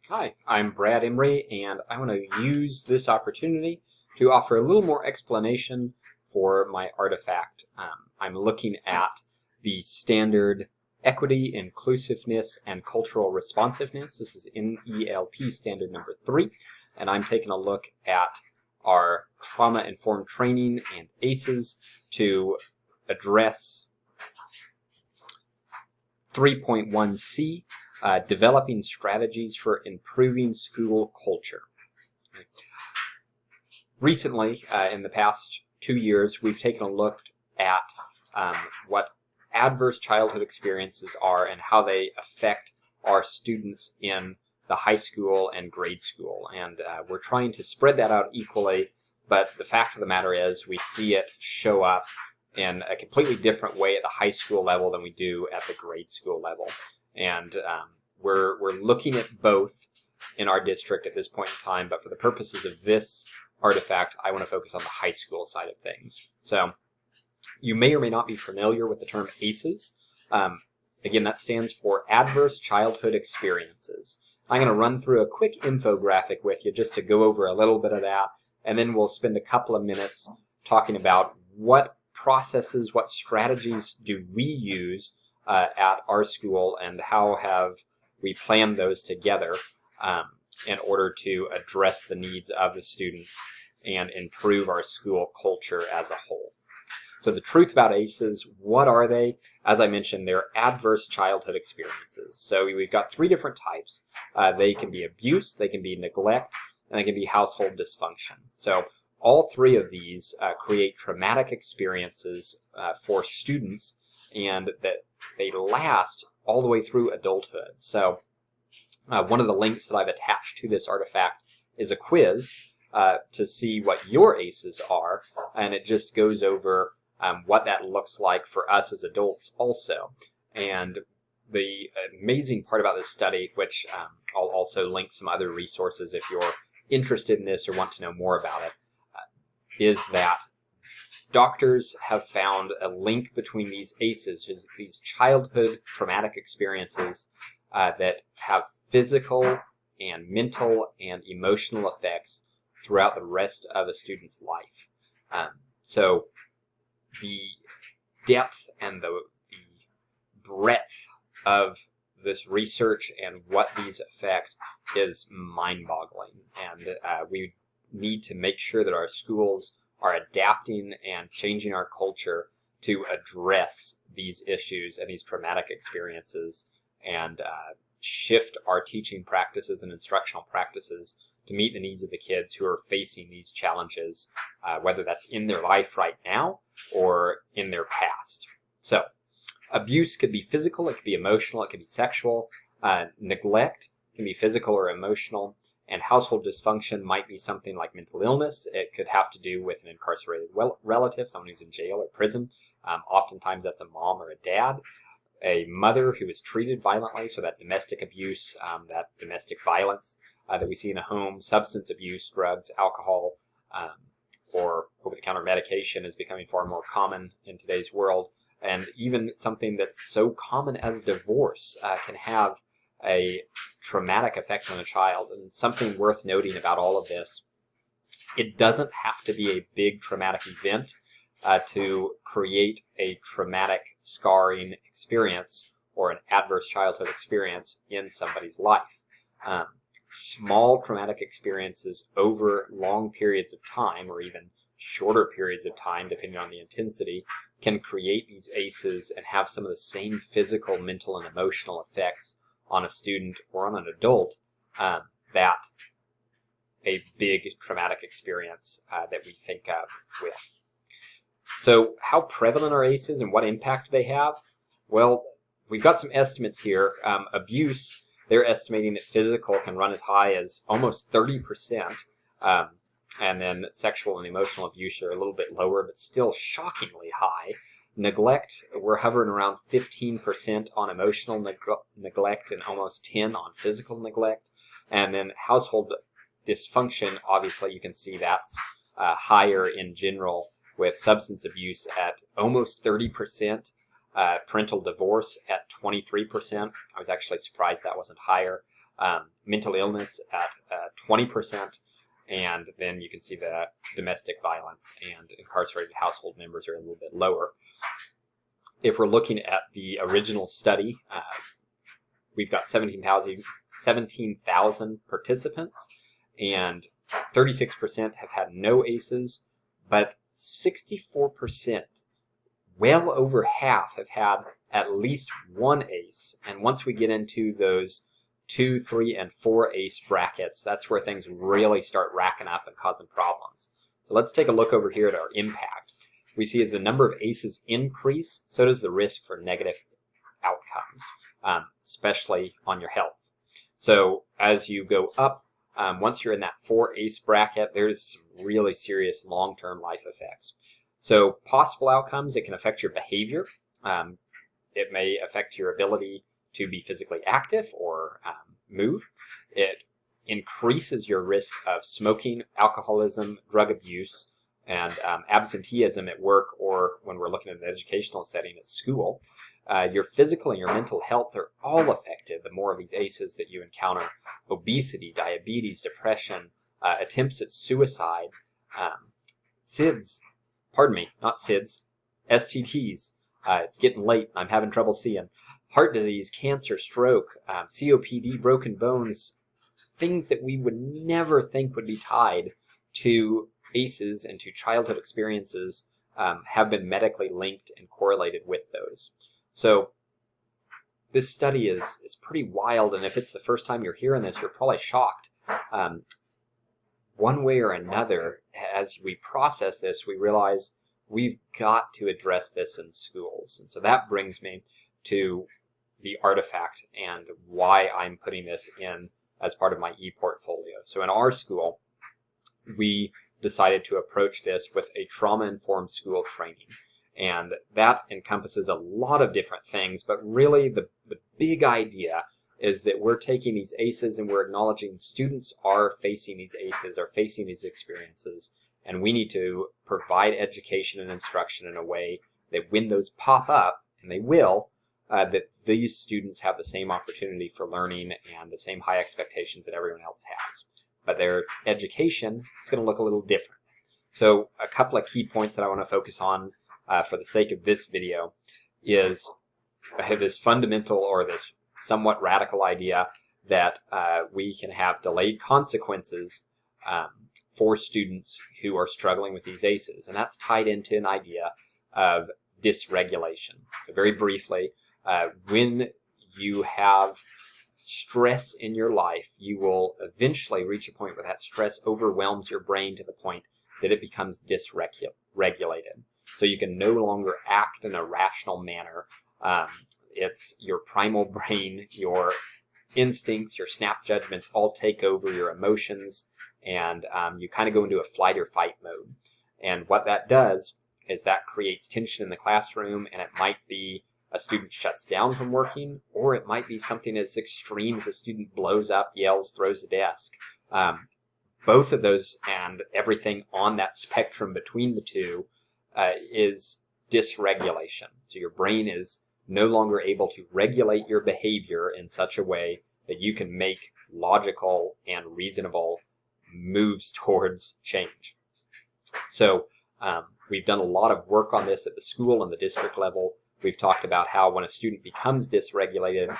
Hi, I'm Brad Emery, and I want to use this opportunity to offer a little more explanation for my artifact. I'm looking at the standard equity, inclusiveness, and cultural responsiveness. This is NELP standard number 3, and I'm taking a look at our trauma-informed training and ACES to address 3.1C, developing strategies for improving school culture. Recently, in the past 2 years, we've taken a look at what adverse childhood experiences are and how they affect our students in the high school and grade school. And we're trying to spread that out equally, but the fact of the matter is we see it show up in a completely different way at the high school level than we do at the grade school level. And we're looking at both in our district at this point in time, but for the purposes of this artifact, I want to focus on the high school side of things. So you may or may not be familiar with the term ACES. Again, that stands for Adverse Childhood Experiences. I'm going to run through a quick infographic with you just to go over a little bit of that, and then we'll spend a couple of minutes talking about what processes, what strategies do we use at our school, and how have we planned those together in order to address the needs of the students and improve our school culture as a whole. So the truth about ACEs, what are they? As I mentioned, they're adverse childhood experiences. So we've got 3 different types. They can be abuse, they can be neglect, and they can be household dysfunction. So all 3 of these create traumatic experiences for students, and that they last all the way through adulthood. So one of the links that I've attached to this artifact is a quiz to see what your ACEs are, and it just goes over what that looks like for us as adults also. And the amazing part about this study, which I'll also link some other resources if you're interested in this or want to know more about it, is that doctors have found a link between these ACEs, these childhood traumatic experiences that have physical and mental and emotional effects throughout the rest of a student's life. So the depth and the breadth of this research and what these affect is mind-boggling. And we need to make sure that our schools are adapting and changing our culture to address these issues and these traumatic experiences, and shift our teaching practices and instructional practices to meet the needs of the kids who are facing these challenges, whether that's in their life right now or in their past. So abuse could be physical, it could be emotional, it could be sexual. Neglect can be physical or emotional. And household dysfunction might be something like mental illness. It could have to do with an incarcerated relative, someone who's in jail or prison. Oftentimes that's a mom or a dad. A mother who is treated violently, so that domestic abuse, that domestic violence that we see in a home, substance abuse, drugs, alcohol, or over-the-counter medication is becoming far more common in today's world. And even something that's so common as divorce can have a traumatic effect on a child. And something worth noting about all of this, it doesn't have to be a big traumatic event to create a traumatic scarring experience or an adverse childhood experience in somebody's life. Small traumatic experiences over long periods of time, or even shorter periods of time, depending on the intensity, can create these ACEs and have some of the same physical, mental, and emotional effects on a student or on an adult that a big traumatic experience that we think of with. So how prevalent are ACEs and what impact do they have? Well, we've got some estimates here. Abuse, they're estimating that physical can run as high as almost 30%, and then sexual and emotional abuse are a little bit lower, but still shockingly high. Neglect, we're hovering around 15% on emotional neglect and almost 10% on physical neglect. And then household dysfunction, obviously you can see that's higher in general, with substance abuse at almost 30%, parental divorce at 23%. I was actually surprised that wasn't higher. mental illness at 20%, and then you can see the domestic violence and incarcerated household members are a little bit lower. If we're looking at the original study, we've got 17,000 participants, and 36% have had no ACEs, but 64%, well over half, have had at least one ACE. And once we get into those 2, 3, and 4 ACE brackets, that's where things really start racking up and causing problems. So let's take a look over here at our impact. We see as the number of ACEs increase, so does the risk for negative outcomes, especially on your health. So as you go up, once you're in that 4 ACE bracket, there's some really serious long-term life effects. So possible outcomes, it can affect your behavior. It may affect your ability to be physically active or move. It increases your risk of smoking, alcoholism, drug abuse, and absenteeism at work, or when we're looking at an educational setting at school. Your physical and your mental health are all affected the more of these ACEs that you encounter. Obesity, diabetes, depression, attempts at suicide, SIDS, STDs. It's getting late. I'm having trouble seeing. Heart disease, cancer, stroke, COPD, broken bones, things that we would never think would be tied to ACEs and to childhood experiences have been medically linked and correlated with those. So this study is pretty wild, and if it's the first time you're hearing this, you're probably shocked. One way or another, as we process this, we realize we've got to address this in schools. And so that brings me to the artifact and why I'm putting this in as part of my e-portfolio. So in our school, we decided to approach this with a trauma-informed school training. And that encompasses a lot of different things, but really the big idea is that we're taking these ACEs and we're acknowledging students are facing these ACEs, are facing these experiences, and we need to provide education and instruction in a way that when those pop up, and they will, that these students have the same opportunity for learning and the same high expectations that everyone else has. But their education is going to look a little different. So a couple of key points that I want to focus on for the sake of this video is this fundamental or this somewhat radical idea that we can have delayed consequences for students who are struggling with these ACEs. And that's tied into an idea of dysregulation. So very briefly, when you have stress in your life, you will eventually reach a point where that stress overwhelms your brain to the point that it becomes dysregulated. So you can no longer act in a rational manner. It's your primal brain, your instincts, your snap judgments all take over your emotions, and you kind of go into a flight or fight mode. And what that does is that creates tension in the classroom, and it might be a student shuts down from working, or it might be something as extreme as a student blows up, yells, throws a desk. Both of those and everything on that spectrum between the two is dysregulation. So your brain is no longer able to regulate your behavior in such a way that you can make logical and reasonable moves towards change. So we've done a lot of work on this at the school and the district level. We've talked about how when a student becomes dysregulated,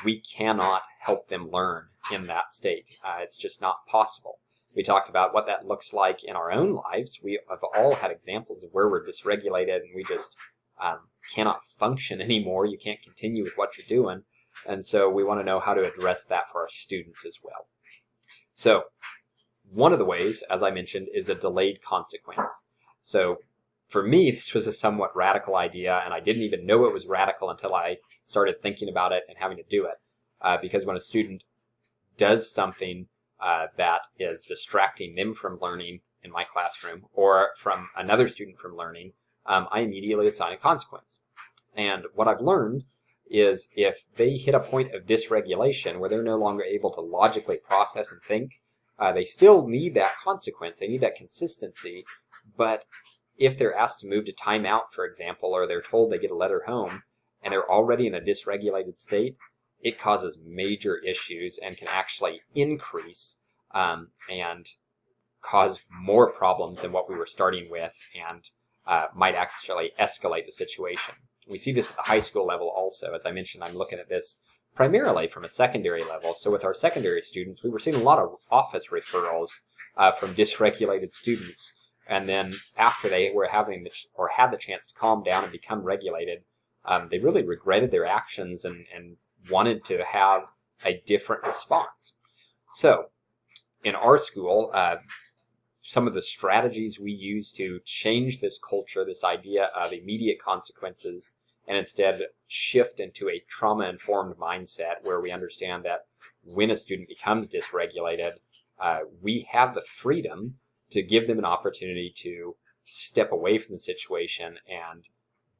we cannot help them learn in that state. It's just not possible. We talked about what that looks like in our own lives. We have all had examples of where we're dysregulated and we just cannot function anymore. You can't continue with what you're doing. And so we want to know how to address that for our students as well. So one of the ways, as I mentioned, is a delayed consequence. So for me, this was a somewhat radical idea, and I didn't even know it was radical until I started thinking about it and having to do it. Because when a student does something that is distracting them from learning in my classroom or from another student from learning, I immediately assign a consequence. And what I've learned is if they hit a point of dysregulation where they're no longer able to logically process and think, they still need that consequence. They need that consistency. But if they're asked to move to timeout, for example, or they're told they get a letter home and they're already in a dysregulated state, it causes major issues and can actually increase and cause more problems than what we were starting with, and might actually escalate the situation. We see this at the high school level also. As I mentioned, I'm looking at this primarily from a secondary level. So with our secondary students, we were seeing a lot of office referrals from dysregulated students. And then after they were having had the chance to calm down and become regulated, they really regretted their actions and wanted to have a different response. So in our school, some of the strategies we use to change this culture, this idea of immediate consequences, and instead shift into a trauma-informed mindset where we understand that when a student becomes dysregulated, we have the freedom to give them an opportunity to step away from the situation and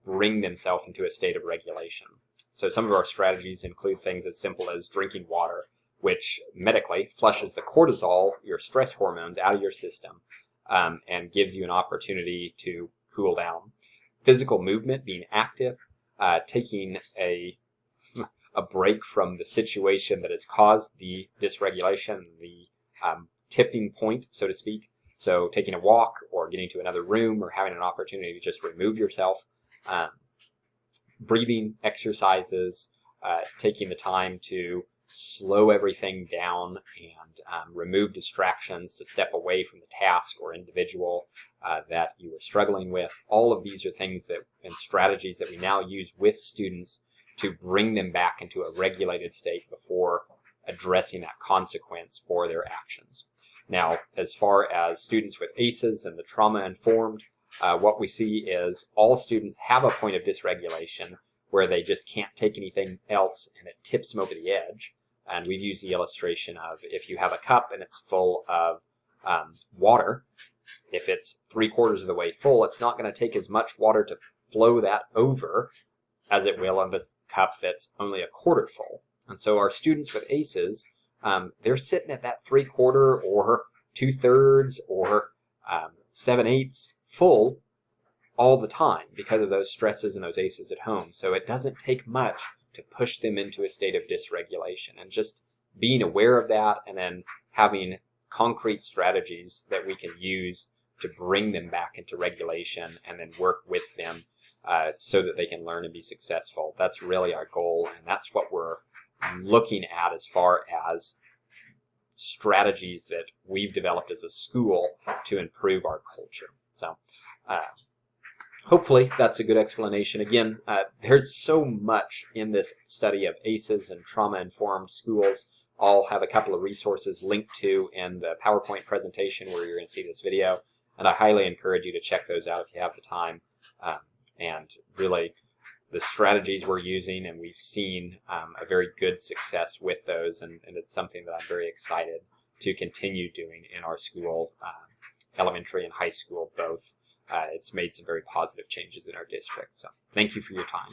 bring themselves into a state of regulation. So some of our strategies include things as simple as drinking water, which medically flushes the cortisol, your stress hormones, out of your system and gives you an opportunity to cool down. Physical movement, being active, taking a break from the situation that has caused the dysregulation, the tipping point, so to speak. So taking a walk or getting to another room or having an opportunity to just remove yourself. Breathing exercises, taking the time to slow everything down and remove distractions to step away from the task or individual that you are struggling with. All of these are things and strategies that we now use with students to bring them back into a regulated state before addressing that consequence for their actions. Now, as far as students with ACEs and the trauma-informed, what we see is all students have a point of dysregulation where they just can't take anything else and it tips them over the edge. And we've used the illustration of if you have a cup and it's full of water, if it's 3/4 of the way full, it's not going to take as much water to flow that over as it will in this cup that's only 1/4 full. And so our students with ACEs, they're sitting at that 3/4 or 2/3 or 7/8 full all the time because of those stresses and those ACEs at home. So it doesn't take much to push them into a state of dysregulation, and just being aware of that and then having concrete strategies that we can use to bring them back into regulation and then work with them so that they can learn and be successful. That's really our goal, and that's what we're looking at as far as strategies that we've developed as a school to improve our culture. So hopefully that's a good explanation. Again, there's so much in this study of ACEs and trauma-informed schools. I'll have a couple of resources linked to in the PowerPoint presentation where you're going to see this video, and I highly encourage you to check those out if you have the time. And really, the strategies we're using, and we've seen a very good success with those, and it's something that I'm very excited to continue doing in our school, elementary and high school both. It's made some very positive changes in our district. So thank you for your time.